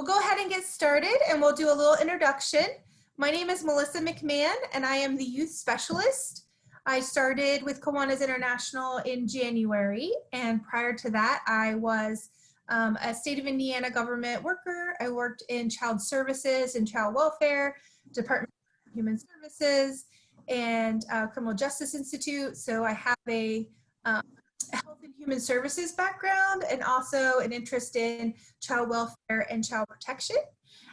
We'll go ahead and get started and we'll do a little introduction. My name is Melissa McMann and I am the youth specialist. I started with Kiwanis International in January, and prior to that I was a state of Indiana government worker. I worked in child services and child welfare, Department of Human Services, and Criminal Justice Institute. So I have a health and human services background and also an interest in child welfare and child protection.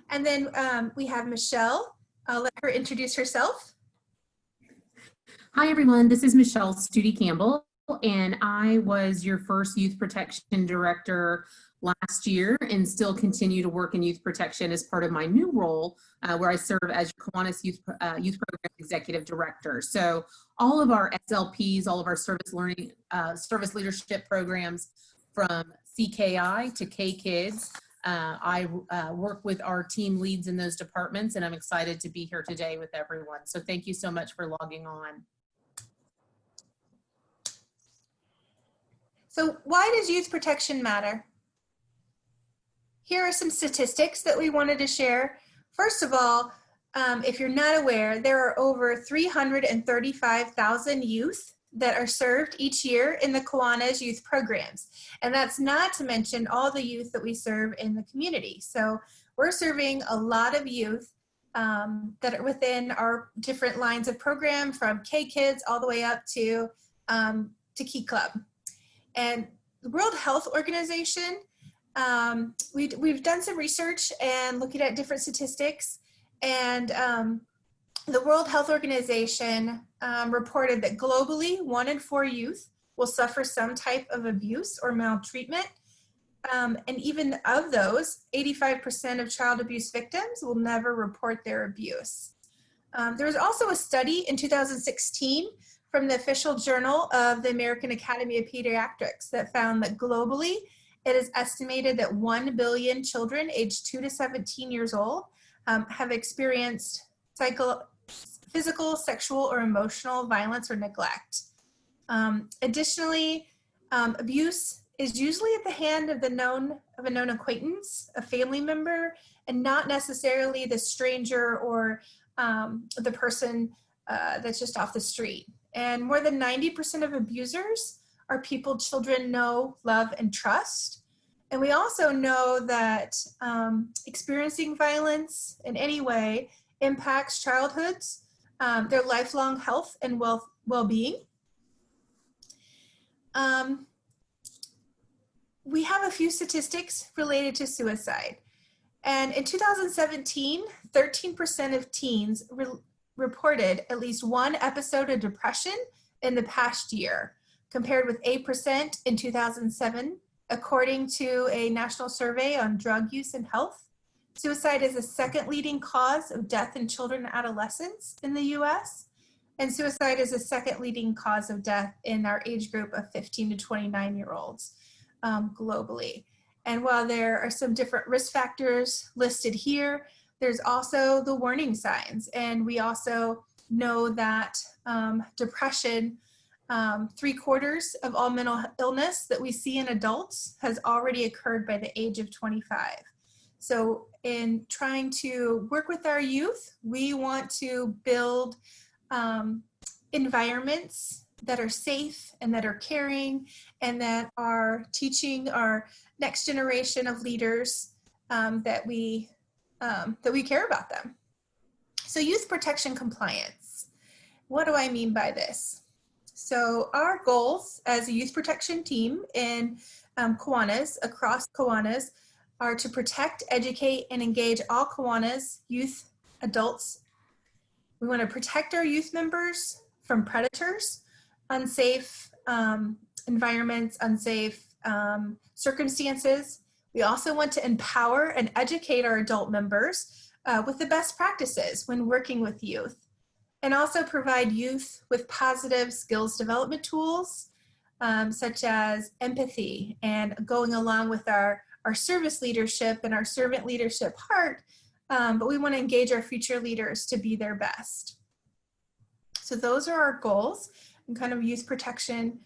And then we have Michelle. I'll let her introduce herself. Hi everyone, this is Michelle Studi Campbell, and I was your first youth protection director last year and still continue to work in youth protection as part of my new role where I serve as your Kiwanis Youth Program Executive Director. So all of our SLPs, all of our service leadership programs from CKI to K-Kids, I work with our team leads in those departments, and I'm excited to be here today with everyone. So thank you so much for logging on. So why does youth protection matter? Here are some statistics that we wanted to share. First of all, if you're not aware, there are over 335,000 youth that are served each year in the Kiwanis youth programs. And that's not to mention all the youth that we serve in the community. So we're serving a lot of youth that are within our different lines of program, from K-Kids all the way up to Key Club. And the World Health Organization, we've done some research and looking at different statistics, and the World Health Organization reported that globally 1 in 4 youth will suffer some type of abuse or maltreatment, and even of those, 85% of child abuse victims will never report their abuse. There was also a study in 2016 from the official journal of the American Academy of Pediatrics that found that globally it is estimated that 1 billion children aged 2 to 17 years old have experienced physical, sexual, or emotional violence or neglect. Additionally, abuse is usually at the hand of a known acquaintance, a family member, and not necessarily the stranger or the person that's just off the street. And more than 90% of abusers are people children know, love, and trust. And we also know that experiencing violence in any way impacts childhoods, their lifelong health and well-being. We have a few statistics related to suicide. And in 2017, 13% of teens reported at least one episode of depression in the past year, compared with 8% in 2007, according to a national survey on drug use and health. Suicide is the second leading cause of death in children and adolescents in the US, and suicide is the second leading cause of death in our age group of 15 to 29-year-olds globally. And while there are some different risk factors listed here, there's also the warning signs. And we also know that depression, 3/4 of all mental illness that we see in adults has already occurred by the age of 25. So in trying to work with our youth, we want to build environments that are safe and that are caring and that are teaching our next generation of leaders that we care about them. So youth protection compliance. What do I mean by this? So our goals as a youth protection team in Kiwanis, across Kiwanis, are to protect, educate, and engage all Kiwanis youth adults. We want to protect our youth members from predators, unsafe environments, unsafe circumstances. We also want to empower and educate our adult members with the best practices when working with youth, and also provide youth with positive skills development tools, such as empathy and going along with our service leadership and our servant leadership heart, but we want to engage our future leaders to be their best. So those are our goals and kind of youth protection.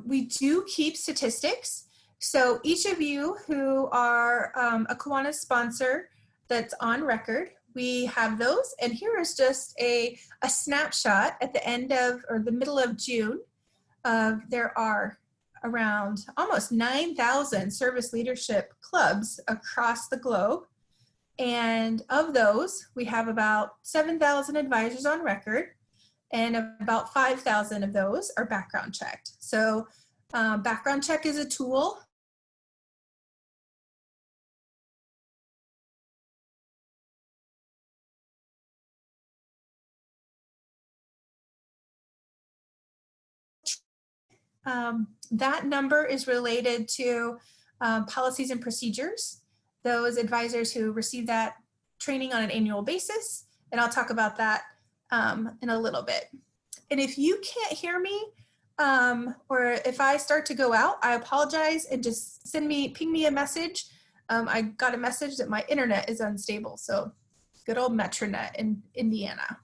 We do keep statistics. So each of you who are a Kiwanis sponsor that's on record, we have those. And here is just a snapshot at the end of, or the middle of June. There are around almost 9,000 service leadership clubs across the globe. And of those, we have about 7,000 advisors on record, and about 5,000 of those are background checked. So background check is a tool that number is related to policies and procedures, those advisors who receive that training on an annual basis. And I'll talk about that in a little bit. And if you can't hear me, or if I start to go out, I apologize, and just ping me a message. I got a message that my internet is unstable. So good old Metronet in Indiana.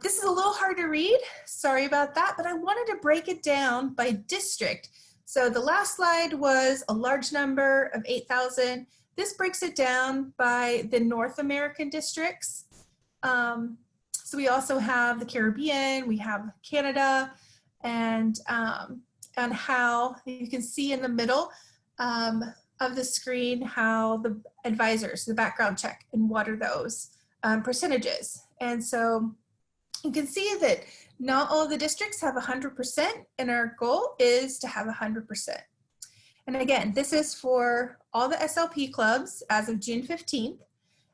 This is a little hard to read, sorry about that, but I wanted to break it down by district. So the last slide was a large number of 8,000. This breaks it down by the North American districts. So we also have the Caribbean, we have Canada, and how you can see in the middle of the screen how the advisors, the background check, and what are those percentages. And so you can see that not all of the districts have 100%, and our goal is to have 100%. And again, this is for all the SLP clubs as of June 15th.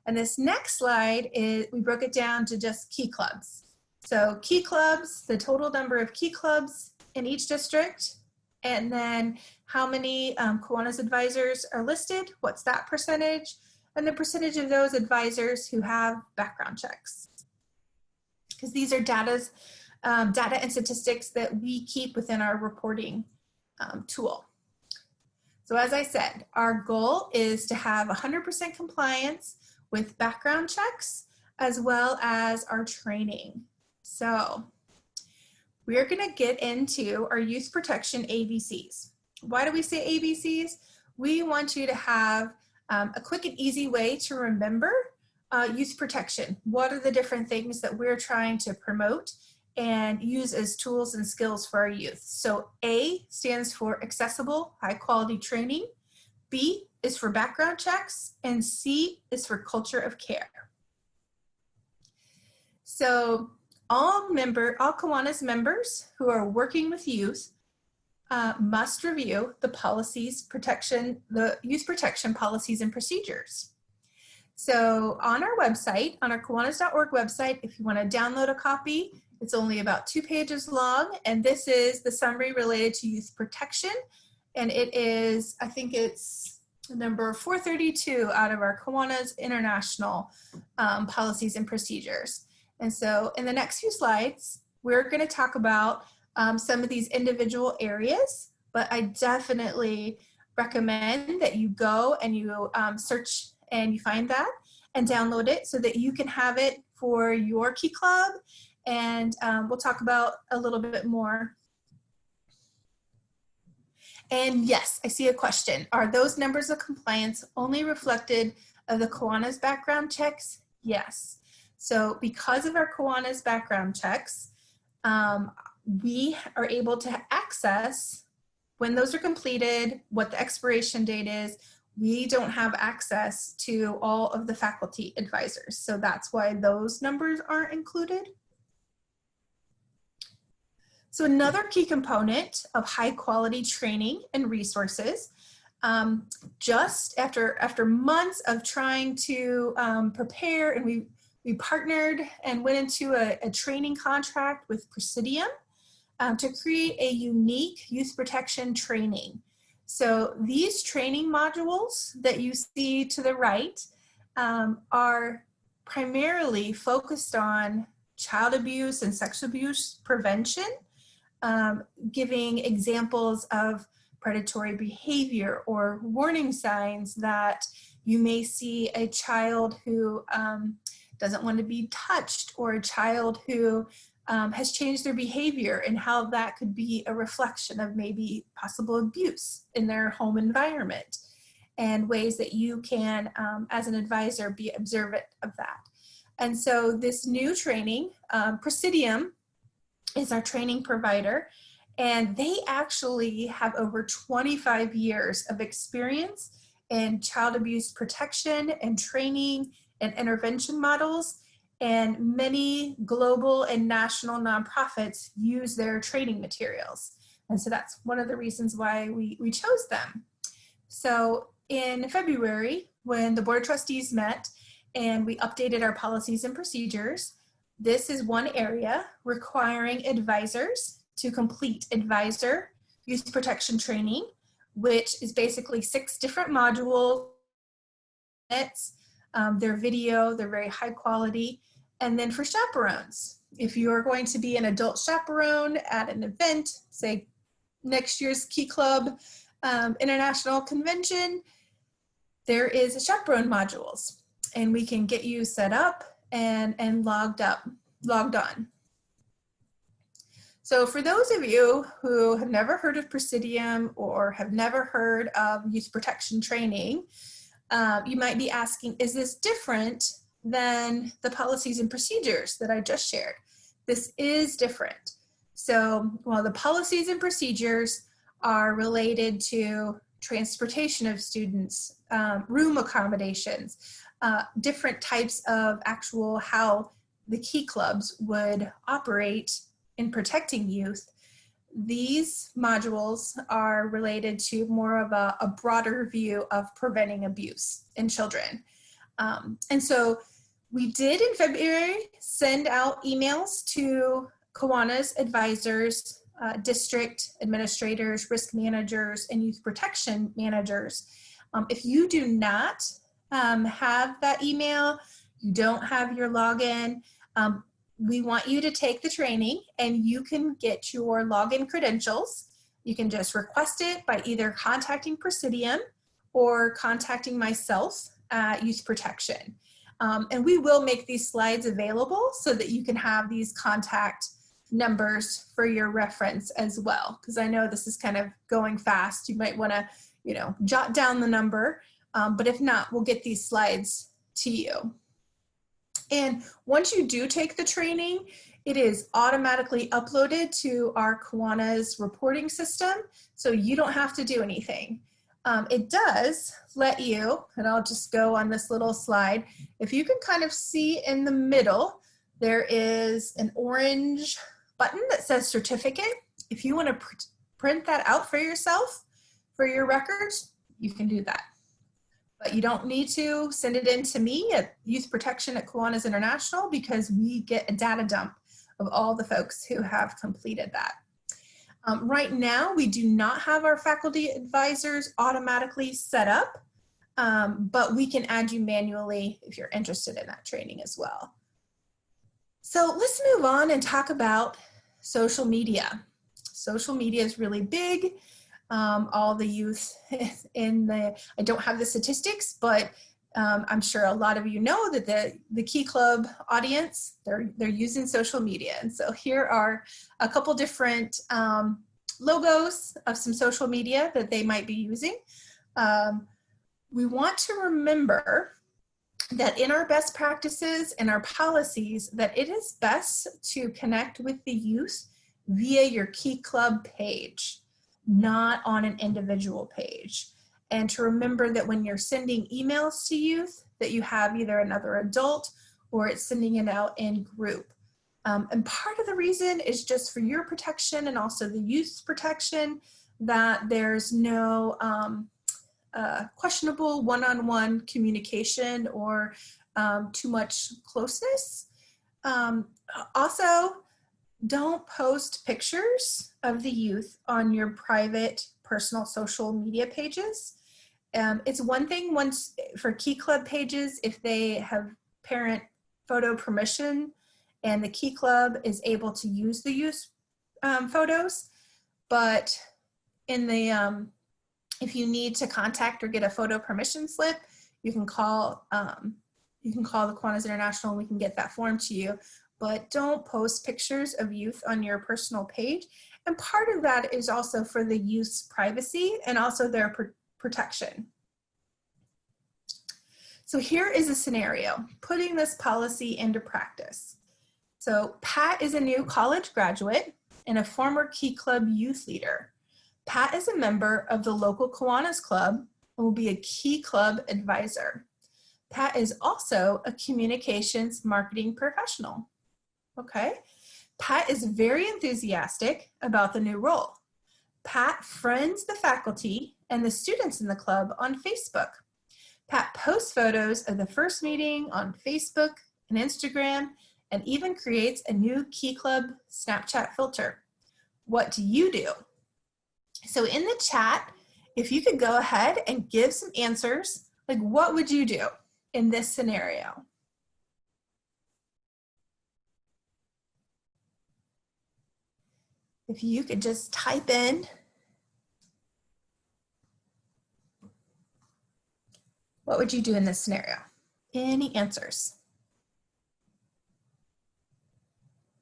And this next slide is, we broke it down to just key clubs. So key clubs, the total number of key clubs in each district, and then how many Kiwanis advisors are listed, what's that percentage, and the percentage of those advisors who have background checks. Because these are data and statistics that we keep within our reporting tool. So as I said, our goal is to have 100% compliance with background checks as well as our training. So we're gonna get into our youth protection ABCs. Why do we say ABCs? We want you to have a quick and easy way to remember youth protection. What are the different things that we're trying to promote and use as tools and skills for our youth? So A stands for accessible, high quality training. B is for background checks, and C is for culture of care. So all Kiwanis members who are working with youth must review the youth protection policies and procedures. So on our website, on our Kiwanis.org website, if you want to download a copy, it's only about 2 pages long, and this is the summary related to youth protection, and it is, I think it's number 432 out of our Kiwanis International policies and procedures. And so in the next few slides, we're going to talk about some of these individual areas, but I definitely recommend that you go and you search and you find that and download it so that you can have it for your key club. And we'll talk about a little bit more. And yes, I see a question. Are those numbers of compliance only reflected of the Kiwanis background checks? Yes. So because of our Kiwanis background checks, we are able to access when those are completed, what the expiration date is. We don't have access to all of the faculty advisors. So that's why those numbers aren't included. So another key component of high quality training and resources, just after months of trying to prepare, and we partnered and went into a training contract with Praesidium to create a unique youth protection training. So these training modules that you see to the right are primarily focused on child abuse and sexual abuse prevention, giving examples of predatory behavior or warning signs that you may see a child who doesn't want to be touched, or a child who has changed their behavior and how that could be a reflection of maybe possible abuse in their home environment, and ways that you can, as an advisor, be observant of that. And so this new training, Praesidium is our training provider, and they actually have over 25 years of experience in child abuse protection and training and intervention models, and many global and national nonprofits use their training materials. And so that's one of the reasons why we chose them. So in February, when the Board of Trustees met and we updated our policies and procedures, this is one area requiring advisors to complete advisor youth protection training, which is basically 6 different modules. They're video, they're very high quality. And then for chaperones, if you are going to be an adult chaperone at an event, say next year's Key Club International Convention, there is a chaperone modules, and we can get you set up and logged on. So for those of you who have never heard of Praesidium or have never heard of youth protection training, you might be asking, is this different than the policies and procedures that I just shared? This is different. So while the policies and procedures are related to transportation of students, room accommodations, different types of actual how the key clubs would operate in protecting youth, these modules are related to more of a broader view of preventing abuse in children. And so we did in February send out emails to Kiwanis advisors, district administrators, risk managers, and youth protection managers. If you do not have that email, you don't have your login, we want you to take the training, and you can get your login credentials. You can just request it by either contacting Praesidium or contacting myself at Youth Protection. And we will make these slides available so that you can have these contact numbers for your reference as well, because I know this is kind of going fast. You might want to, jot down the number, but if not, we'll get these slides to you. And once you do take the training, it is automatically uploaded to our Kiwanis reporting system, so you don't have to do anything. It does let you, and I'll just go on this little slide, if you can kind of see in the middle, there is an orange button that says certificate. If you want to print that out for yourself, for your records, you can do that. But you don't need to send it in to me at Youth Protection at Kiwanis International, because we get a data dump of all the folks who have completed that. Right now, we do not have our faculty advisors automatically set up, but we can add you manually if you're interested in that training as well. So let's move on and talk about social media. Social media is really big. All the youth I don't have the statistics, but I'm sure a lot of you know that the Key Club audience, they're using social media. And so here are a couple different logos of some social media that they might be using. We want to remember that in our best practices and our policies, that it is best to connect with the youth via your Key Club page, not on an individual page. And to remember that when you're sending emails to youth, that you have either another adult or it's sending it out in group. And part of the reason is just for your protection and also the youth's protection, that there's no questionable one-on-one communication or too much closeness. Also, don't post pictures of the youth on your private personal social media pages. It's one thing for Key Club pages if they have parent photo permission and the Key Club is able to use the youth photos, but in the if you need to contact or get a photo permission slip, you can call the Kiwanis International and we can get that form to you. but don't post pictures of youth on your personal page. And part of that is also for the youth's privacy and also their protection. So here is a scenario, putting this policy into practice. So Pat is a new college graduate and a former Key Club youth leader. Pat is a member of the local Kiwanis Club and will be a Key Club advisor. Pat is also a communications marketing professional. Okay. Pat is very enthusiastic about the new role. Pat friends the faculty and the students in the club on Facebook. Pat posts photos of the first meeting on Facebook and Instagram and even creates a new Key Club Snapchat filter. What do you do? So in the chat, if you could go ahead and give some answers, like what would you do in this scenario? If you could just type in what would you do in this scenario? Any answers?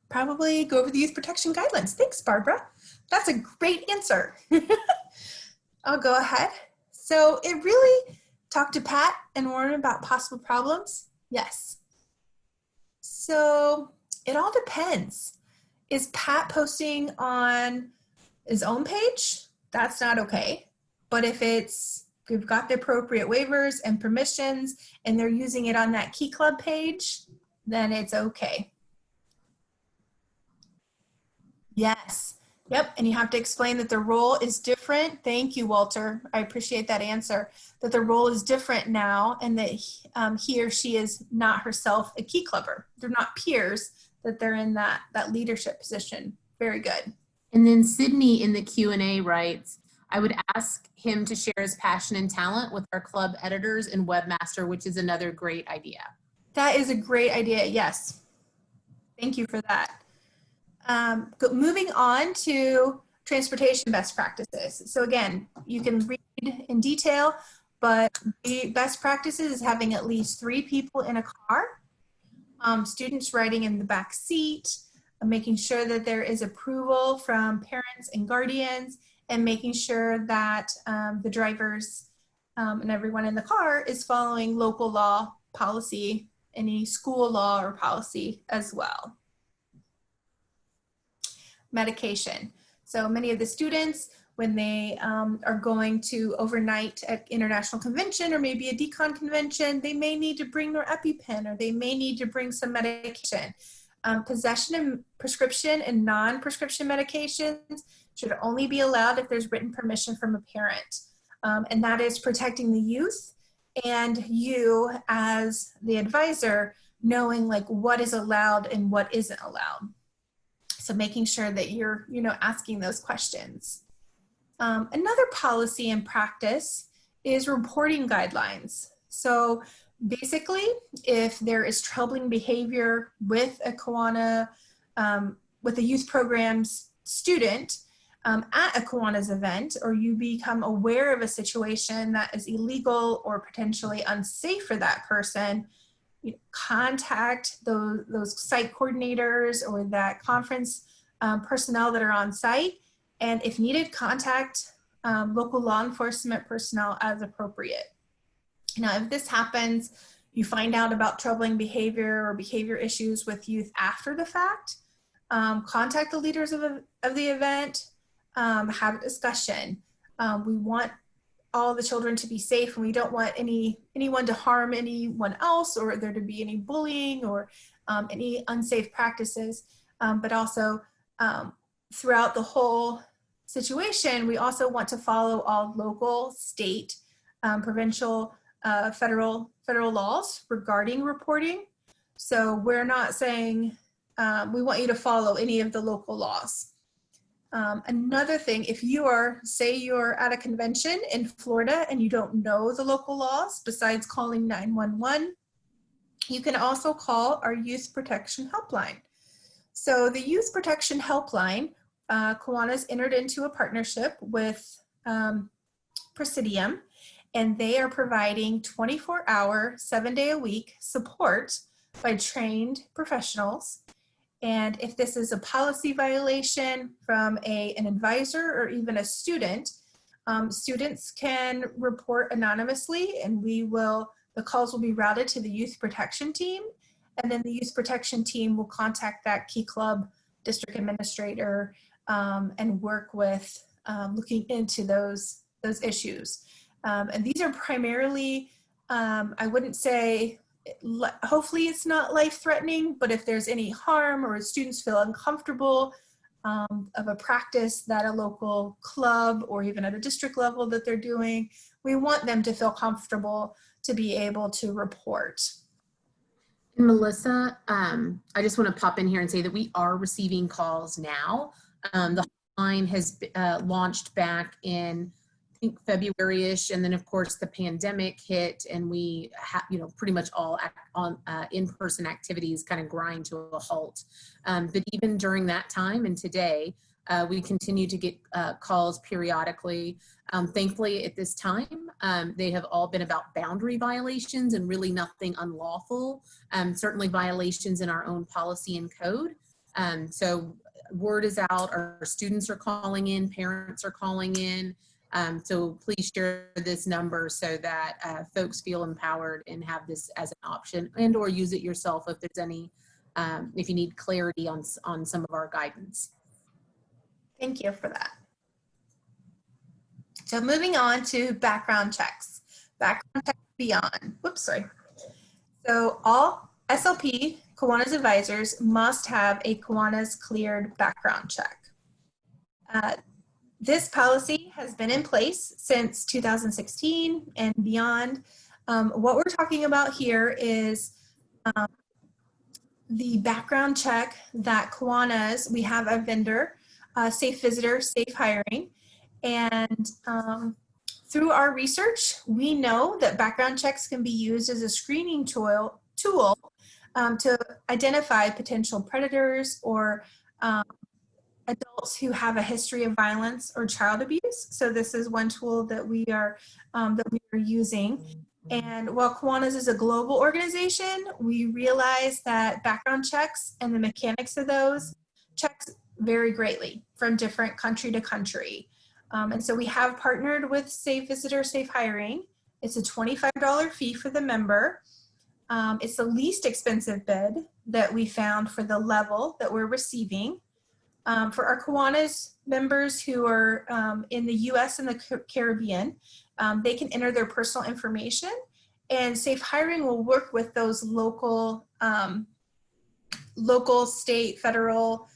Probably go over the youth protection guidelines. Thanks, Barbara. That's a great answer. I'll go ahead. So it really talk to Pat and warn about possible problems? Yes. So it all depends. Is Pat posting on his own page? That's not okay. But if we've got the appropriate waivers and permissions and they're using it on that Key Club page, then it's okay. Yes. Yep. And you have to explain that the role is different. Thank you, Walter. I appreciate that answer. That the role is different now and that he or she is not herself a Key Clubber. They're not peers, that they're in that leadership position. Very good. And then Sydney in the Q&A writes, I would ask him to share his passion and talent with our club editors and webmaster, which is another great idea. That is a great idea. Yes. Thank you for that. Moving on to transportation best practices. So again, you can read in detail, but the best practices is having at least 3 people in a car, students riding in the back seat, making sure that there is approval from parents and guardians, and making sure that the drivers and everyone in the car is following local law, policy, any school law or policy as well. Medication. So many of the students, when they are going to overnight at International Convention or maybe a decon convention, they may need to bring their EpiPen or they may need to bring some medication. Possession of prescription and non-prescription medications should only be allowed if there's written permission from a parent. And that is protecting the youth and you as the advisor knowing like what is allowed and what isn't allowed. So making sure that you're, asking those questions. Another policy and practice is reporting guidelines. So basically, if there is troubling behavior with a Kiwanis, with a youth programs student at a Kiwanis event, or you become aware of a situation that is illegal or potentially unsafe for that person, contact those site coordinators or that conference personnel that are on site, and if needed, contact local law enforcement personnel as appropriate. Now, if this happens, you find out about troubling behavior or behavior issues with youth after the fact, contact the leaders of the event, have a discussion. We want all the children to be safe and we don't want anyone to harm anyone else or there to be any bullying or any unsafe practices, but also throughout the whole situation, we also want to follow all local, state, provincial, federal laws regarding reporting. So we're not saying we want you to follow any of the local laws. Another thing, if say you're at a convention in Florida and you don't know the local laws, besides calling 911, you can also call our Youth Protection Helpline. So the Youth Protection Helpline, Kiwanis entered into a partnership with Praesidium, and they are providing 24-hour, 7-day-a-week support by trained professionals And if this is a policy violation from an advisor or even a student, students can report anonymously, and the calls will be routed to the youth protection team. And then the youth protection team will contact that key club district administrator and work with looking into those issues. And these are primarily, I wouldn't say, hopefully it's not life-threatening, but if there's any harm or students feel uncomfortable of a practice that a local club or even at a district level that they're doing, we want them to feel comfortable to be able to report. And Melissa, I just want to pop in here and say that we are receiving calls now. The hotline has launched back in, I think, February-ish, and then of course the pandemic hit, and we pretty much all in-person activities kind of grind to a halt. But even during that time and today, we continue to get calls periodically. Thankfully, at this time, they have all been about boundary violations and really nothing unlawful. Certainly violations in our own policy and code. So word is out, our students are calling in, parents are calling in. So please share this number so that folks feel empowered and have this as an option, and or use it yourself if there's any, if you need clarity on some of our guidance. Thank you for that. So moving on to background checks. Background checks beyond. Whoops, sorry. So all SLP Kiwanis advisors must have a Kiwanis cleared background check. This policy has been in place since 2016 and beyond. What we're talking about here is the background check that Kiwanis, we have a vendor, Safe Visitor, Safe Hiring, and through our research, we know that background checks can be used as a screening tool to identify potential predators or adults who have a history of violence or child abuse. So this is one tool that we are using. And while Kiwanis is a global organization, we realize that background checks and the mechanics of those checks vary greatly from different country to country. And so we have partnered with Safe Visitor, Safe Hiring. It's a $25 fee for the member. It's the least expensive bid that we found for the level that we're receiving. For our Kiwanis members who are in the US and the Caribbean, they can enter their personal information, and Safe Hiring will work with those local, state, federal,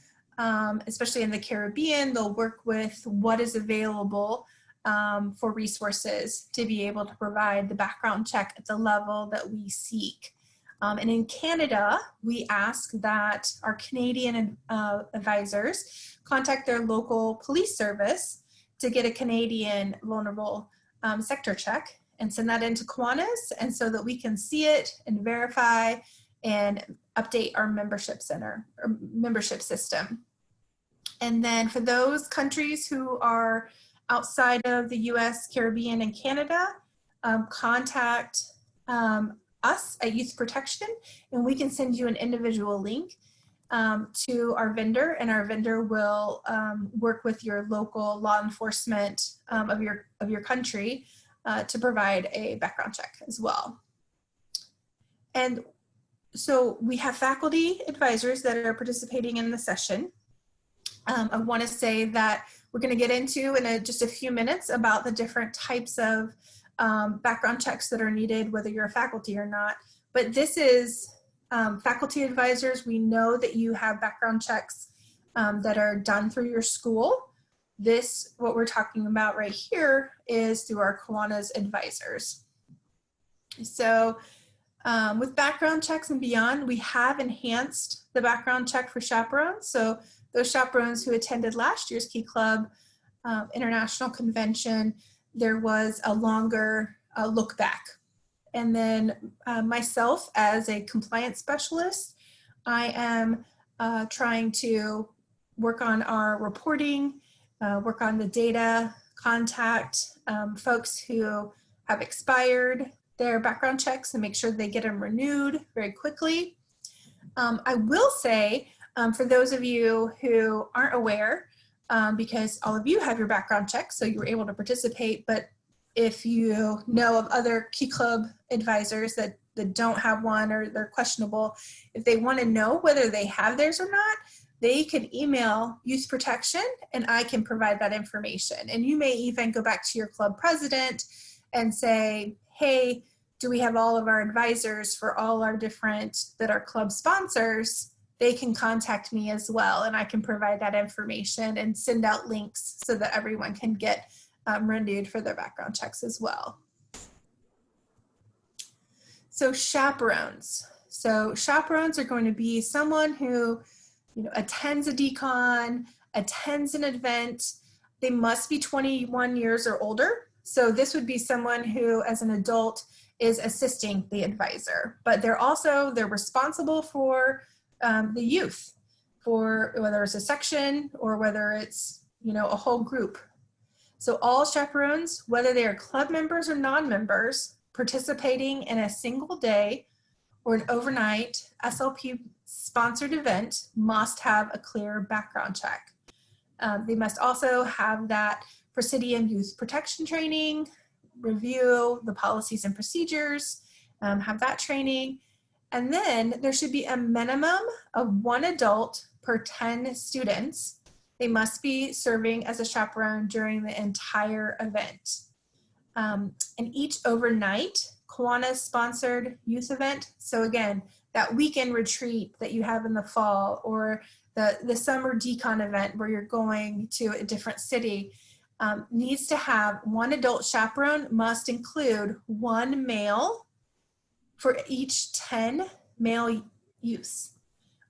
especially in the Caribbean. They'll work with what is available for resources to be able to provide the background check at the level that we seek. And in Canada, we ask that our Canadian advisors contact their local police service to get a Canadian vulnerable sector check and send that into Kiwanis, and so that we can see it and verify and update our membership center or membership system. And then for those countries who are outside of the US, Caribbean, and Canada, contact us at Youth Protection, and we can send you an individual link to our vendor, and our vendor will work with your local law enforcement of your country to provide a background check as well. And so we have faculty advisors that are participating in the session. I want to say that we're going to get into in just a few minutes about the different types of background checks that are needed, whether you're a faculty or not. But this is faculty advisors. We know that you have background checks that are done through your school. This, what we're talking about right here, is through our Kiwanis advisors. So with background checks and beyond, we have enhanced the background check for chaperones. So those chaperones who attended last year's Key Club International Convention, there was a longer look back. And then myself as a compliance specialist, I am trying to work on our reporting, work on the data, contact folks who have expired their background checks and make sure they get them renewed very quickly. I will say For those of you who aren't aware, because all of you have your background checks, so you were able to participate, but if you know of other Key Club advisors that don't have one or they're questionable, if they want to know whether they have theirs or not, they can email Youth Protection and I can provide that information. And you may even go back to your club president and say, hey, do we have all of our advisors for all our different that are club sponsors? They can contact me as well, and I can provide that information and send out links so that everyone can get renewed for their background checks as well. So chaperones. So chaperones are going to be someone who, you know, attends a decon, attends an event. They must be 21 years or older. So this would be someone who, as an adult, is assisting the advisor, but they're responsible for the youth, for whether it's a section or whether it's, you know, a whole group. So all chaperones, whether they are club members or non-members, participating in a single day or an overnight SLP sponsored event must have a clear background check. They must also have that Praesidium youth protection training, review the policies and procedures, have that training. And then there should be a minimum of 1 adult per 10 students. They must be serving as a chaperone during the entire event. And each overnight Kiwanis sponsored youth event, so again, that weekend retreat that you have in the fall, or the summer decon event where you're going to a different city, needs to have 1 adult chaperone, must include 1 male for each 10 male youths,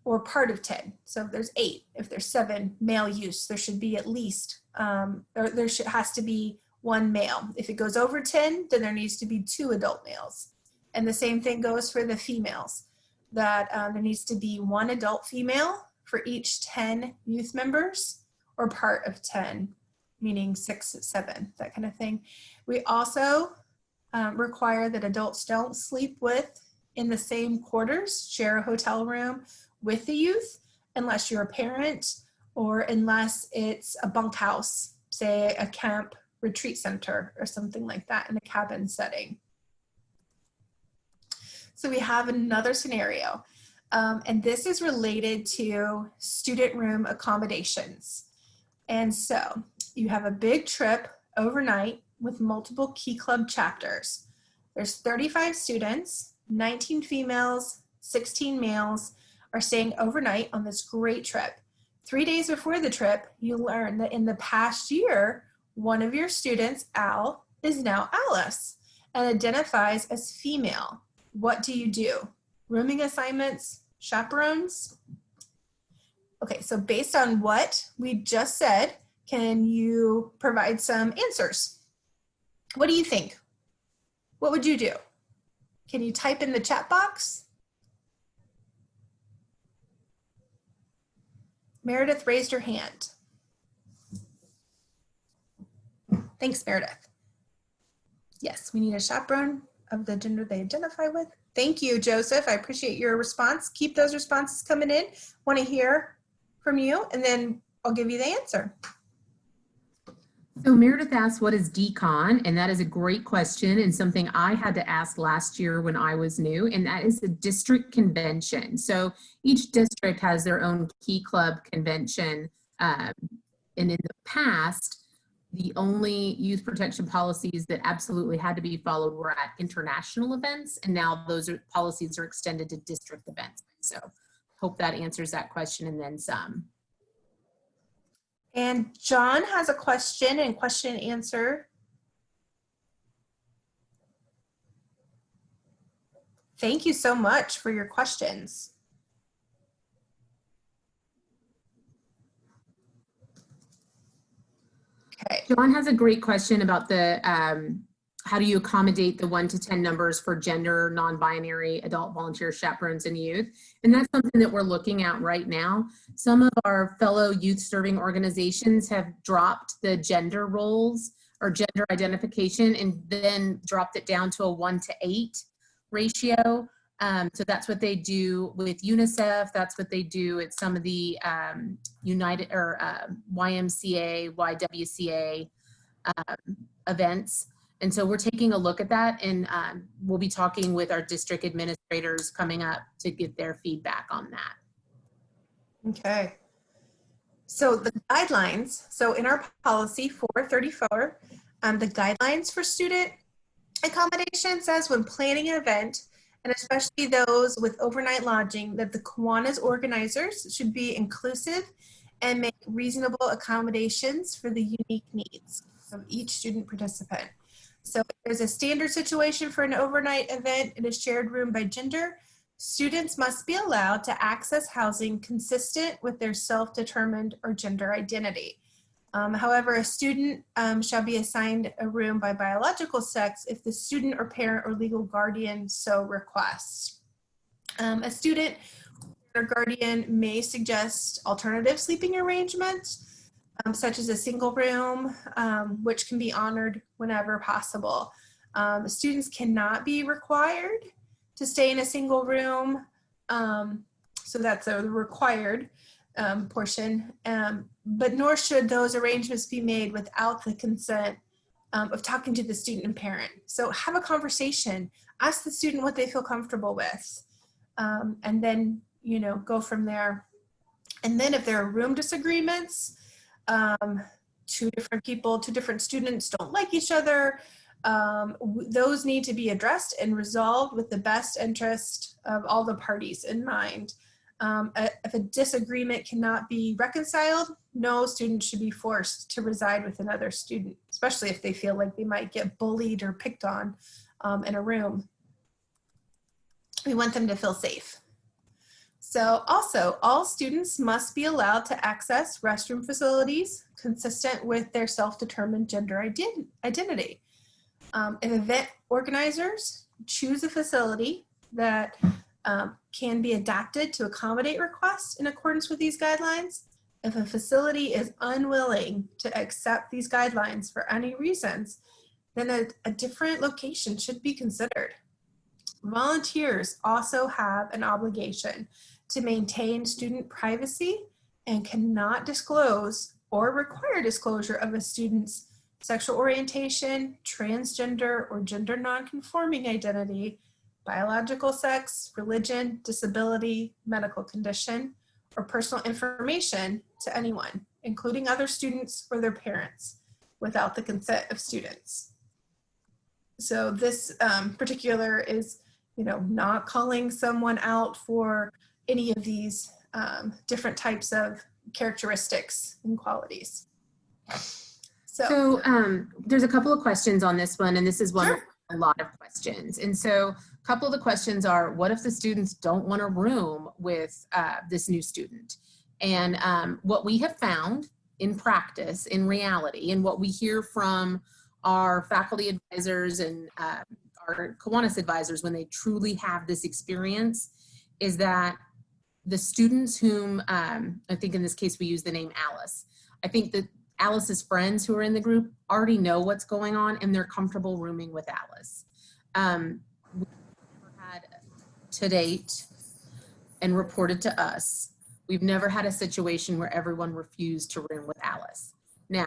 or part of 10. So if there's 8, if there's 7 male youths, there should be at least, has to be 1 male. If it goes over 10, then there needs to be 2 adult males. And the same thing goes for the females, that there needs to be 1 adult female for each 10 youth members, or part of 10, meaning 6, 7, that kind of thing. We also require that adults don't sleep in the same quarters, share a hotel room with the youth, unless you're a parent or unless it's a bunkhouse, say a camp retreat center or something like that in a cabin setting. So we have another scenario, and this is related to student room accommodations. And so you have a big trip overnight with multiple Key Club chapters. There's 35 students, 19 females, 16 males are staying overnight on this great trip. 3 days before the trip, you learn that in the past year, one of your students, Al, is now Alice and identifies as female. What do you do? Rooming assignments, chaperones? Okay, so based on what we just said, can you provide some answers? What do you think? What would you do? Can you type in the chat box? Meredith raised her hand. Thanks, Meredith. Yes, we need a chaperone of the gender they identify with. Thank you, Joseph. I appreciate your response. Keep those responses coming in. Want to hear from you, and then I'll give you the answer. So Meredith asked, what is decon? And that is a great question, and something I had to ask last year when I was new, and that is the district convention. So each district has their own Key Club convention. And in the past, the only youth protection policies that absolutely had to be followed were at international events, and now those policies are extended to district events. So hope that answers that question and then some. And John has a question and answer. Thank you so much for your questions. Okay. John has a great question about the how do you accommodate the 1 to 10 numbers for gender, non-binary, adult volunteer chaperones and youth? And that's something that we're looking at right now. Some of our fellow youth serving organizations have dropped the gender roles or gender identification and then dropped it down to a 1 to 8 ratio. So that's what they do with UNICEF. That's what they do at some of the United or YMCA, YWCA events. And so we're taking a look at that, and we'll be talking with our district administrators coming up to get their feedback on that. Okay. So the guidelines, so in our policy 434, the guidelines for student accommodation says when planning an event, and especially those with overnight lodging, that the Kiwanis organizers should be inclusive and make reasonable accommodations for the unique needs of each student participant. So if there's a standard situation for an overnight event in a shared room by gender, students must be allowed to access housing consistent with their self-determined or gender identity. However, a student shall be assigned a room by biological sex if the student or parent or legal guardian so requests. A student or guardian may suggest alternative sleeping arrangements, such as a single room, which can be honored whenever possible. Students cannot be required to stay in a single room, so that's the required portion, but nor should those arrangements be made without the consent of talking to the student and parent. So have a conversation, ask the student what they feel comfortable with, and then, you know, go from there. And then if there are room disagreements, two different students don't like each other, those need to be addressed and resolved with the best interest of all the parties in mind. If a disagreement cannot be reconciled, no student should be forced to reside with another student, especially if they feel like they might get bullied or picked on in a room. We want them to feel safe. So also, all students must be allowed to access restroom facilities consistent with their self-determined gender identity. If event organizers choose a facility that can be adapted to accommodate requests in accordance with these guidelines, if a facility is unwilling to accept these guidelines for any reasons, then a different location should be considered. Volunteers also have an obligation to maintain student privacy and cannot disclose or require disclosure of a student's sexual orientation, transgender or gender nonconforming identity, biological sex, religion, disability, medical condition, or personal information to anyone, including other students or their parents, without the consent of students. So this particular is, you know, not calling someone out for any of these different types of characteristics and qualities. So there's a couple of questions on this one, and this is one Sure. with a lot of questions. And so a couple of the questions are, what if the students don't want a room with this new student? And what we have found in practice, in reality, and what we hear from our faculty advisors and our Kiwanis advisors when they truly have this experience is that the students whom, I think in this case we use the name Alice, I think that Alice's friends who are in the group already know what's going on and they're comfortable rooming with Alice. We've never had to date and reported to us, we've never had a situation where everyone refused to room with Alice. Now,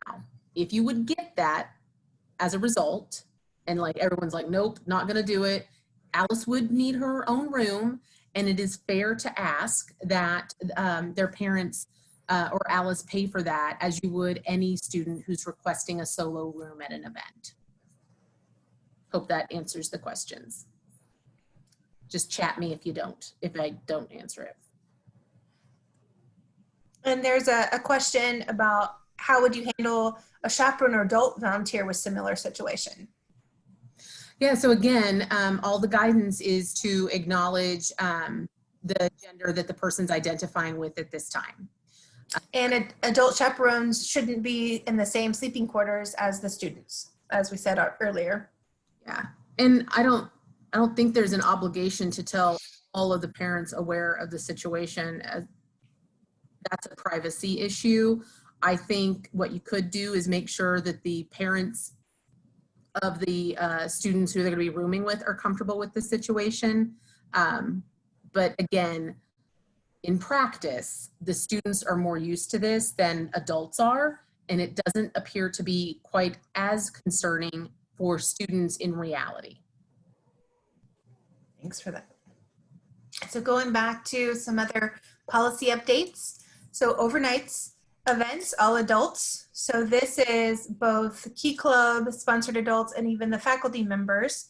if you would get that as a result, and like everyone's like, nope, not gonna do it, Alice would need her own room, and it is fair to ask that their parents or Alice pay for that as you would any student who's requesting a solo room at an event. Hope that answers the questions. Just chat me if I don't answer it. And there's a question about how would you handle a chaperone or adult volunteer with similar situation? Yeah, so again, all the guidance is to acknowledge the gender that the person's identifying with at this time. And adult chaperones shouldn't be in the same sleeping quarters as the students, as we said earlier. Yeah, and I don't think there's an obligation to tell all of the parents aware of the situation. That's a privacy issue. I think what you could do is make sure that the parents of the students who they're going to be rooming with are comfortable with the situation. But again, in practice, the students are more used to this than adults are, and it doesn't appear to be quite as concerning for students in reality. Thanks for that. So going back to some other policy updates. So overnights, events, all adults. So this is both Key Club, sponsored adults, and even the faculty members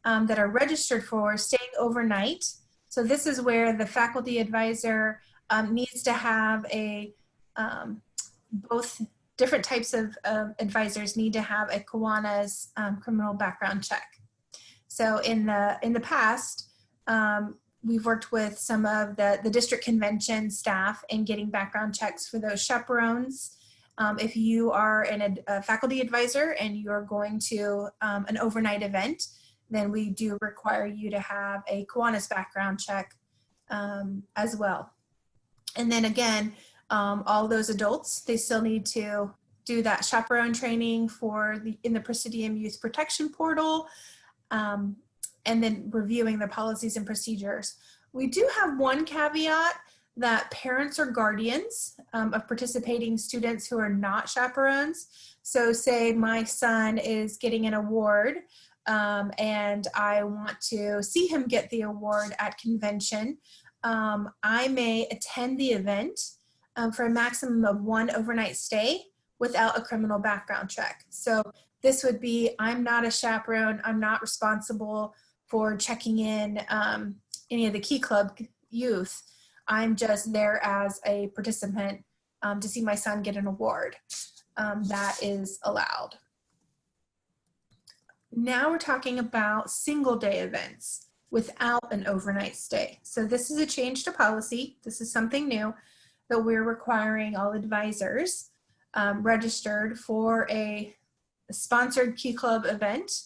that are registered for staying overnight. So this is where the faculty advisor needs to have both different types of advisors need to have a Kiwanis criminal background check. So in the past, we've worked with some of the district convention staff in getting background checks for those chaperones. If you are a faculty advisor and you're going to an overnight event, then we do require you to have a Kiwanis background check as well. And then again, all those adults, they still need to do that chaperone training in the Praesidium Youth Protection Portal, and then reviewing the policies and procedures. We do have one caveat that parents or guardians of participating students who are not chaperones. So say my son is getting an award and I want to see him get the award at convention. I may attend the event for a maximum of 1 overnight stay without a criminal background check. So this would be, I'm not a chaperone, I'm not responsible for checking in any of the Key Club youth. I'm just there as a participant to see my son get an award. That is allowed. Now we're talking about single day events without an overnight stay. So this is a change to policy. This is something new that we're requiring all advisors registered for a sponsored Key Club event,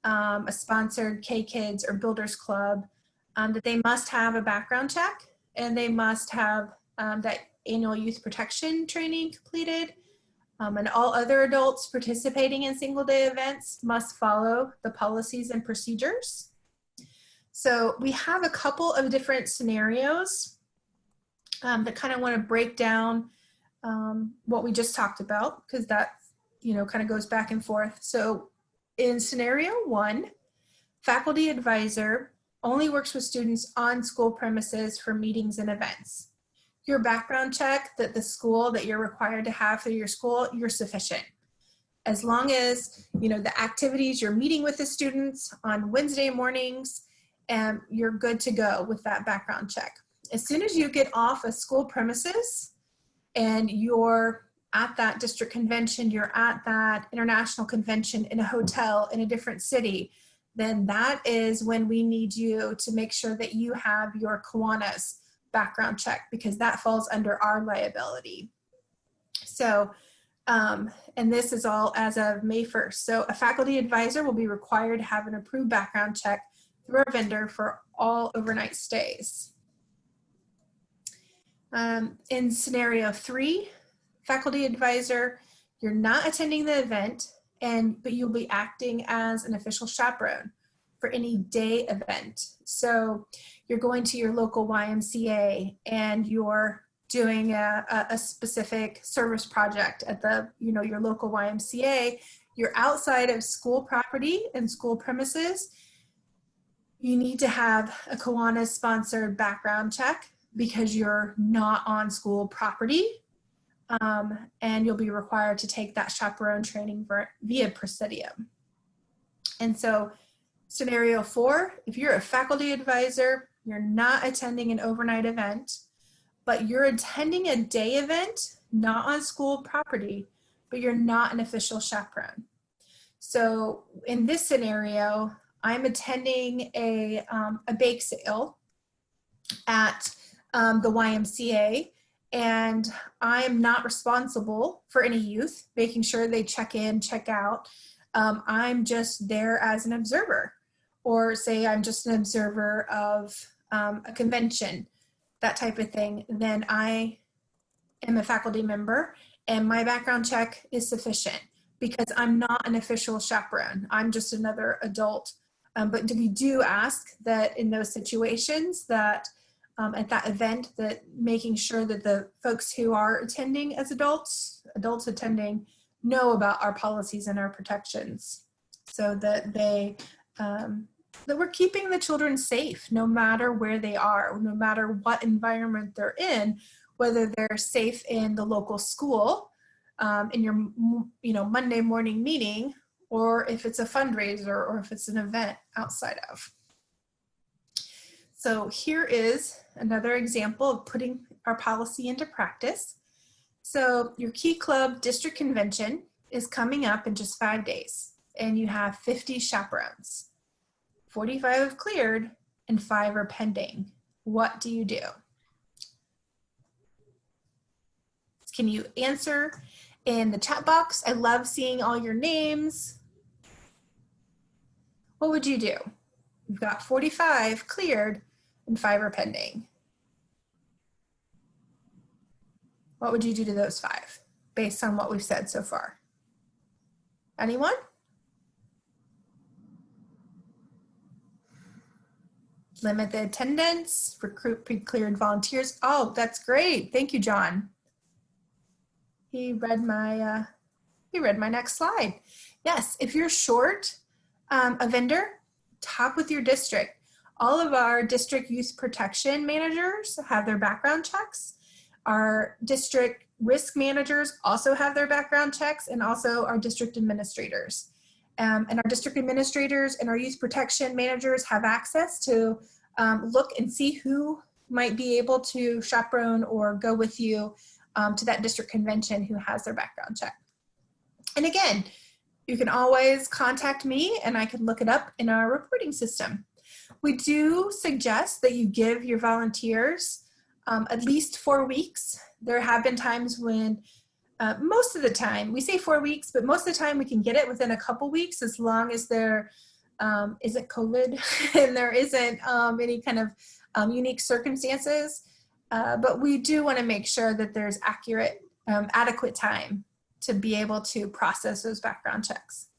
a sponsored K-Kids or Builders Club, that they must have a background check and they must have that annual youth protection training completed. And all other adults participating in single day events must follow the policies and procedures. So we have a couple of different scenarios that kind of want to break down what we just talked about, because that kind of goes back and forth. So in scenario 1, faculty advisor only works with students on school premises for meetings and events. Your background check that the school that you're required to have for your school, you're sufficient. As long as the activities you're meeting with the students on Wednesday mornings, you're good to go with that background check. As soon as you get off a school premises and you're at that district convention, you're at that international convention in a hotel in a different city, then that is when we need you to make sure that you have your Kiwanis background check, because that falls under our liability. So, and this is all as of May 1st. So a faculty advisor will be required to have an approved background check through our vendor for all overnight stays. In scenario 3, faculty advisor, you're not attending the event, but you'll be acting as an official chaperone for any day event. So you're going to your local YMCA and you're doing a specific service project at your local YMCA. You're outside of school property and school premises. You need to have a Kiwanis sponsored background check because you're not on school property. And you'll be required to take that chaperone training via Praesidium. And so scenario 4, if you're a faculty advisor, you're not attending an overnight event, but you're attending a day event, not on school property, but you're not an official chaperone. So in this scenario, I'm attending a bake sale at the YMCA, and I'm not responsible for any youth, making sure they check in, check out. I'm just there as an observer, or say I'm just an observer of a convention, that type of thing. Then I am a faculty member and my background check is sufficient because I'm not an official chaperone. I'm just another adult But we do ask that in those situations that at that event, that making sure that the folks who are attending as adults attending, know about our policies and our protections, so that that we're keeping the children safe no matter where they are, no matter what environment they're in, whether they're safe in the local school, in your Monday morning meeting, or if it's a fundraiser, or if it's an event outside of. So here is another example of putting our policy into practice. So your Key Club District Convention is coming up in just 5 days, and you have 50 chaperones. 45 have cleared and 5 are pending. What do you do? Can you answer in the chat box? I love seeing all your names. What would you do? We've got 45 cleared and 5 are pending. What would you do to those 5 based on what we've said so far? Anyone? Limit the attendance, recruit pre-cleared volunteers. Oh, that's great. Thank you, John. He read my next slide. Yes, if you're short a vendor, talk with your district. All of our district youth protection managers have their background checks. Our district risk managers also have their background checks, and also our district administrators. And our district administrators and our youth protection managers have access to look and see who might be able to chaperone or go with you to that district convention who has their background check. And again, you can always contact me and I can look it up in our reporting system. We do suggest that you give your volunteers at least 4 weeks. There have been times when most of the time, we say 4 weeks, but most of the time we can get it within a couple weeks, as long as there isn't COVID and there isn't any kind of unique circumstances. But we do want to make sure that there's adequate time to be able to process those background checks.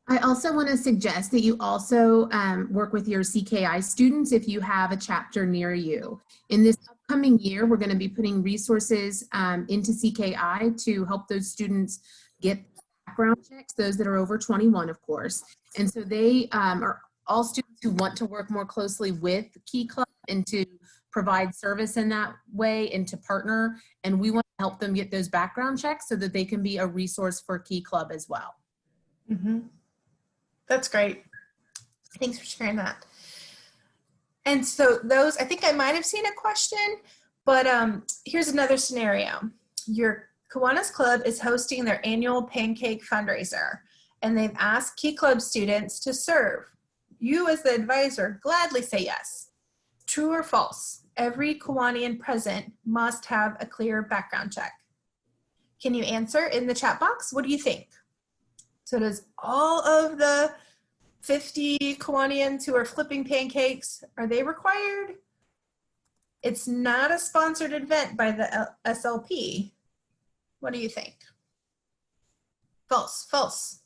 I also want to suggest that you also work with your CKI students if you have a chapter near you. In this upcoming year, we're going to be putting resources into CKI to help those students get background checks, those that are over 21, of course. And so they are all students who want to work more closely with Key Club and to provide service in that way and to partner. And we want to help them get those background checks so that they can be a resource for Key Club as well. Mm-hmm. That's great. Thanks for sharing that. And so those, I think I might have seen a question, but here's another scenario. Your Kiwanis Club is hosting their annual pancake fundraiser, and they've asked Key Club students to serve. You as the advisor gladly say yes. True or false? Every Kiwanian present must have a clear background check. Can you answer in the chat box? What do you think? So does all of the 50 Kiwanians who are flipping pancakes, are they required? It's not a sponsored event by the SLP. What do you think? False, false.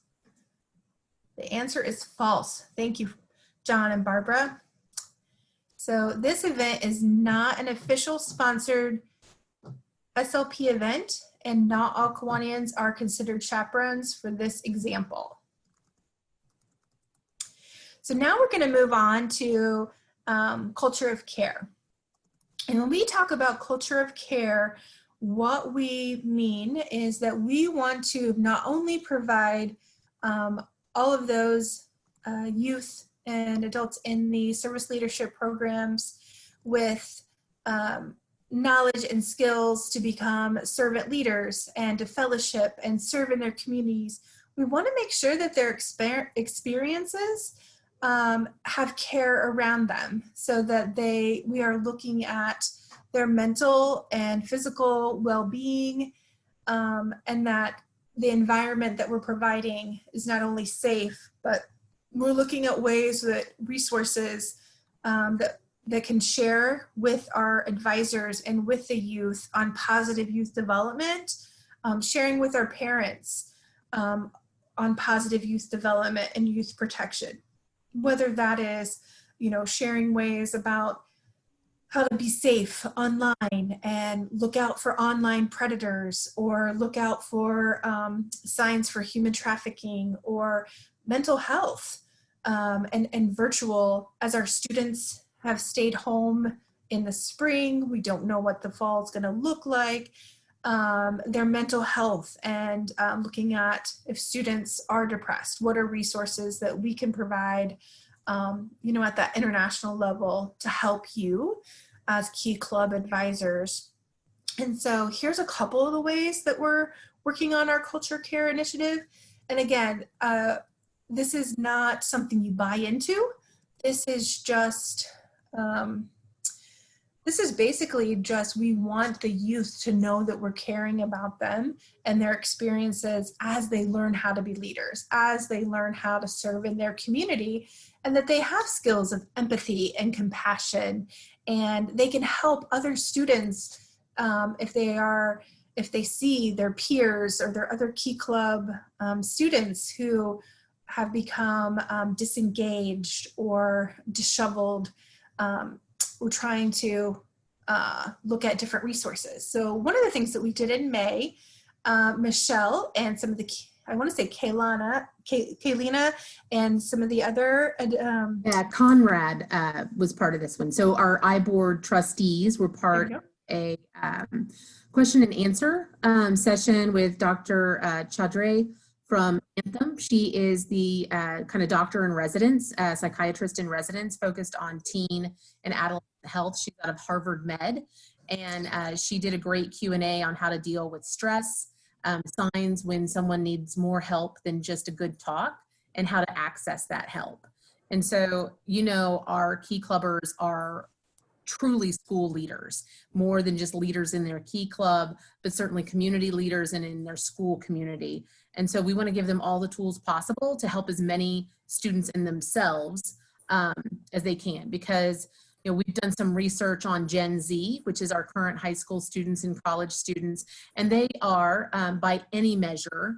The answer is false. Thank you, John and Barbara. So this event is not an official sponsored SLP event, and not all Kiwanians are considered chaperones for this example. So now we're going to move on to culture of care. And when we talk about culture of care, what we mean is that we want to not only provide all of those youth and adults in the service leadership programs with knowledge and skills to become servant leaders and to fellowship and serve in their communities. We want to make sure that their experiences have care around them, so that we are looking at their mental and physical well-being, and that the environment that we're providing is not only safe, but we're looking at ways that resources that can share with our advisors and with the youth on positive youth development, sharing with our parents on positive youth development and youth protection. whether that is, sharing ways about how to be safe online and look out for online predators, or look out for signs for human trafficking or mental health, and virtual, as our students have stayed home in the spring. We don't know what the fall is going to look like. Their mental health, and looking at if students are depressed, what are resources that we can provide at that international level to help you as key club advisors. And so here's a couple of the ways that we're working on our culture care initiative. And again, this is not something you buy into. This is just, this is basically just, we want the youth to know that we're caring about them and their experiences as they learn how to be leaders, as they learn how to serve in their community, and that they have skills of empathy and compassion, and they can help other students if they see their peers or their other key club students who have become disengaged or disheveled. We're trying to look at different resources. So one of the things that we did in May, Michelle and some of the, I want to say Kaylina and some of the other. Yeah, Conrad was part of this one. So our iBoard trustees were part of a question and answer session with Dr. Chaudhry from Anthem. She is the kind of doctor in residence, psychiatrist in residence, focused on teen and adolescent health. She's out of Harvard Med, and she did a great Q&A on how to deal with stress, signs when someone needs more help than just a good talk, and how to access that help. And so, our key clubbers are truly school leaders, more than just leaders in their key club, but certainly community leaders and in their school community. And so we want to give them all the tools possible to help as many students in themselves as they can, because we've done some research on Gen Z, which is our current high school students and college students, and they are, by any measure,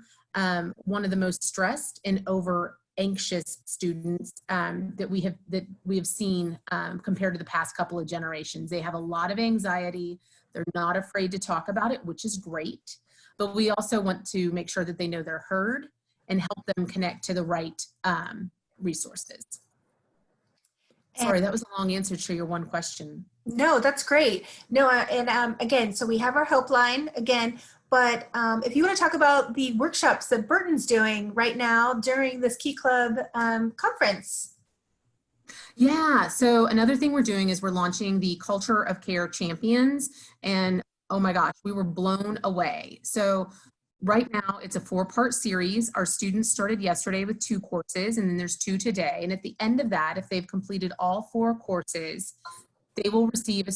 one of the most stressed and over anxious students that we have seen compared to the past couple of generations. They have a lot of anxiety. They're not afraid to talk about it, which is great. But we also want to make sure that they know they're heard and help them connect to the right resources. Sorry, that was a long answer to your one question. No, that's great. No, and again, so we have our helpline again, but if you want to talk about the workshops that Burton's doing right now during this Key Club conference. Yeah, so another thing we're doing is we're launching the Culture of Care Champions, and oh my gosh, we were blown away. So right now it's a 4-part series. Our students started yesterday with 2 courses, and then there's 2 today. And at the end of that, if they've completed all 4 courses, they will receive a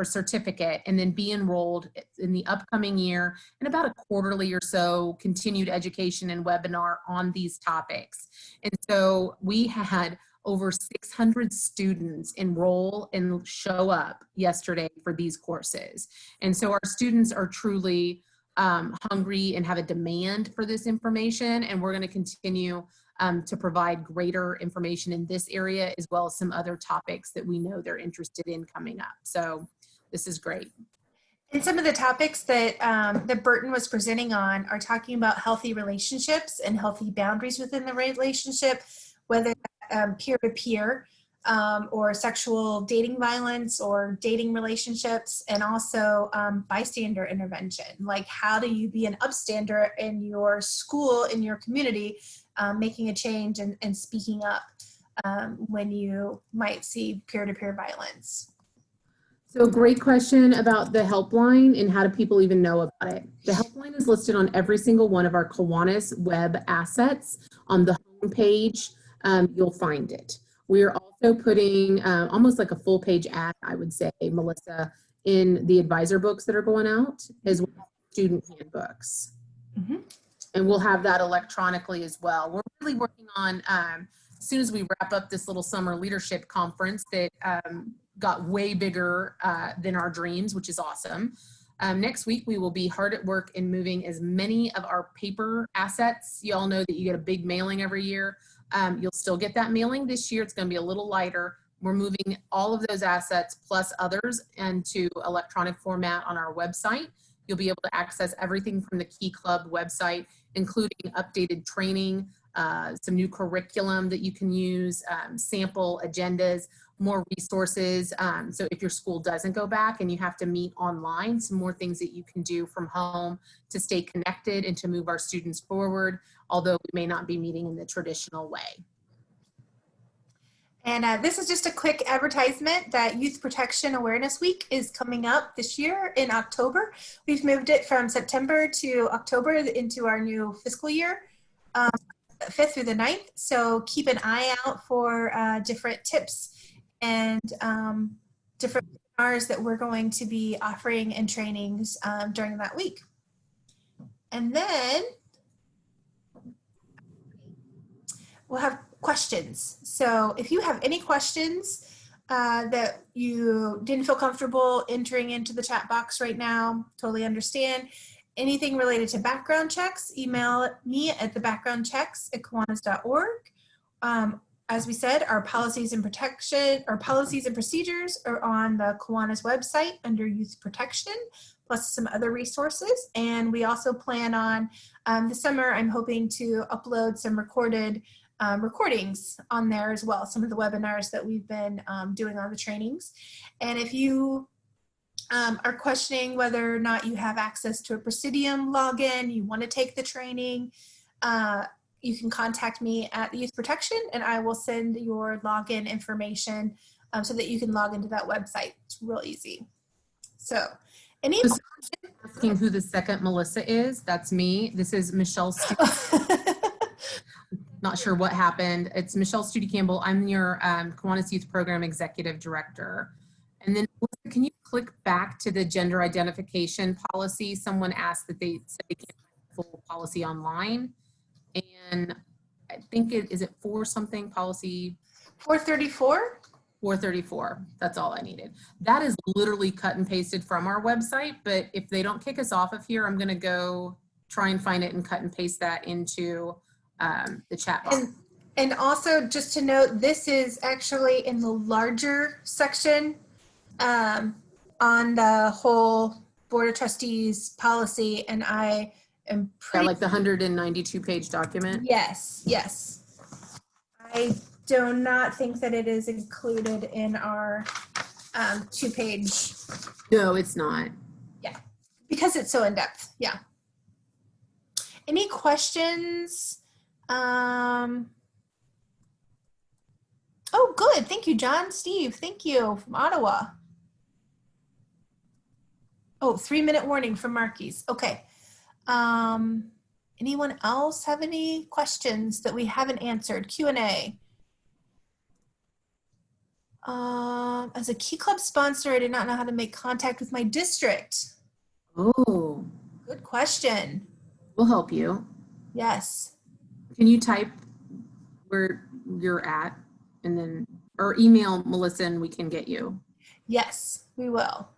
certificate and then be enrolled in the upcoming year in about a quarterly or so continued education and webinar on these topics. And so we had over 600 students enroll and show up yesterday for these courses. And so our students are truly hungry and have a demand for this information, and we're going to continue to provide greater information in this area, as well as some other topics that we know they're interested in coming up. So this is great. And some of the topics that that Burton was presenting on are talking about healthy relationships and healthy boundaries within the relationship, whether peer-to-peer or sexual dating violence or dating relationships, and also bystander intervention. Like, how do you be an upstander in your school, in your community, making a change and speaking up when you might see peer-to-peer violence? So great question about the helpline and how do people even know about it. The helpline is listed on every single one of our Kiwanis web assets. On the homepage, you'll find it. We're also putting almost like a full page ad, I would say, Melissa, in the advisor books that are going out, as well as student handbooks. Mm-hmm. And we'll have that electronically as well. We're really working on, as soon as we wrap up this little summer leadership conference that got way bigger than our dreams, which is awesome. Next week, we will be hard at work in moving as many of our paper assets. You all know that you get a big mailing every year You'll still get that mailing this year. It's going to be a little lighter. We're moving all of those assets plus others into electronic format on our website. You'll be able to access everything from the Key Club website, including updated training, some new curriculum that you can use, sample agendas, more resources. So if your school doesn't go back and you have to meet online, some more things that you can do from home to stay connected and to move our students forward, although we may not be meeting in the traditional way. And this is just a quick advertisement that Youth Protection Awareness Week is coming up this year in October. We've moved it from September to October into our new fiscal year, 5th through the 9th. So keep an eye out for different tips and different webinars that we're going to be offering and trainings during that week. And then we'll have questions. So if you have any questions that you didn't feel comfortable entering into the chat box right now, totally understand. Anything related to background checks, email me at thebackgroundchecks@kiwanis.org. As we said, our policies and procedures are on the Kiwanis website under Youth Protection, plus some other resources. And we also plan on this summer, I'm hoping to upload some recorded recordings on there as well, some of the webinars that we've been doing on the trainings. And if you are questioning whether or not you have access to a Praesidium login, you want to take the training, you can contact me at Youth Protection and I will send your login information so that you can log into that website. It's real easy. So, any asking who the second Melissa is? That's me. This is Michelle. Not sure what happened. It's Michelle Studi Campbell. I'm your Kiwanis Youth Program Executive Director. And then Melissa, can you click back to the gender identification policy? Someone asked that they said they can't find the full policy online. And I think is it for something policy? 434? 434. That's all I needed. That is literally cut and pasted from our website. But if they don't kick us off of here, I'm going to go try and find it and cut and paste that into the chat box. And also just to note, this is actually in the larger section on the whole Board of Trustees policy, and I am pretty like the 192 page document. Yes, yes. I do not think that it is included in our 2-page. No, it's not. Yeah, because it's so in depth. Yeah. Any questions? Oh, good. Thank you, John. Steve, thank you from Ottawa. Oh, 3-minute warning from Marquise. Okay. Anyone else have any questions that we haven't answered? Q&A. As a Key Club sponsor, I did not know how to make contact with my district. Oh. Good question. We'll help you. Yes. Can you type where you're at and then, or email Melissa and we can get you? Yes, we will.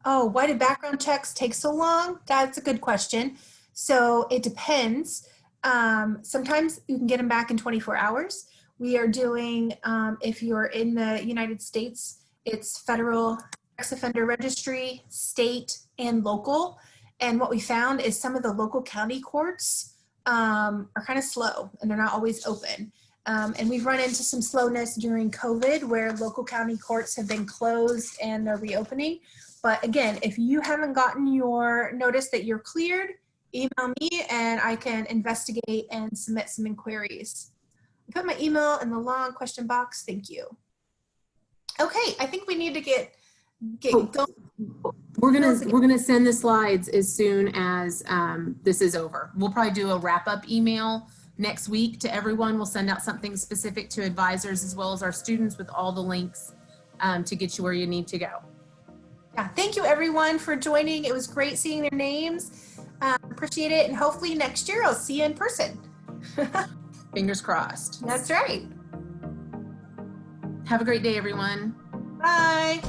Oh, why did background checks take so long? That's a good question. So it depends. Sometimes you can get them back in 24 hours. We are doing, if you're in the United States, it's federal sex offender registry, state, and local. And what we found is some of the local county courts are kind of slow and they're not always open. And we've run into some slowness during COVID where local county courts have been closed and they're reopening. But again, if you haven't gotten your notice that you're cleared, email me and I can investigate and submit some inquiries. I put my email in the long question box. Thank you. Okay, I think we need to get going. We're gonna send the slides as soon as this is over. We'll probably do a wrap-up email next week to everyone. We'll send out something specific to advisors as well as our students with all the links to get you where you need to go. Yeah, thank you everyone for joining. It was great seeing their names. Appreciate it, and hopefully next year I'll see you in person. Fingers crossed. That's right. Have a great day, everyone. Bye.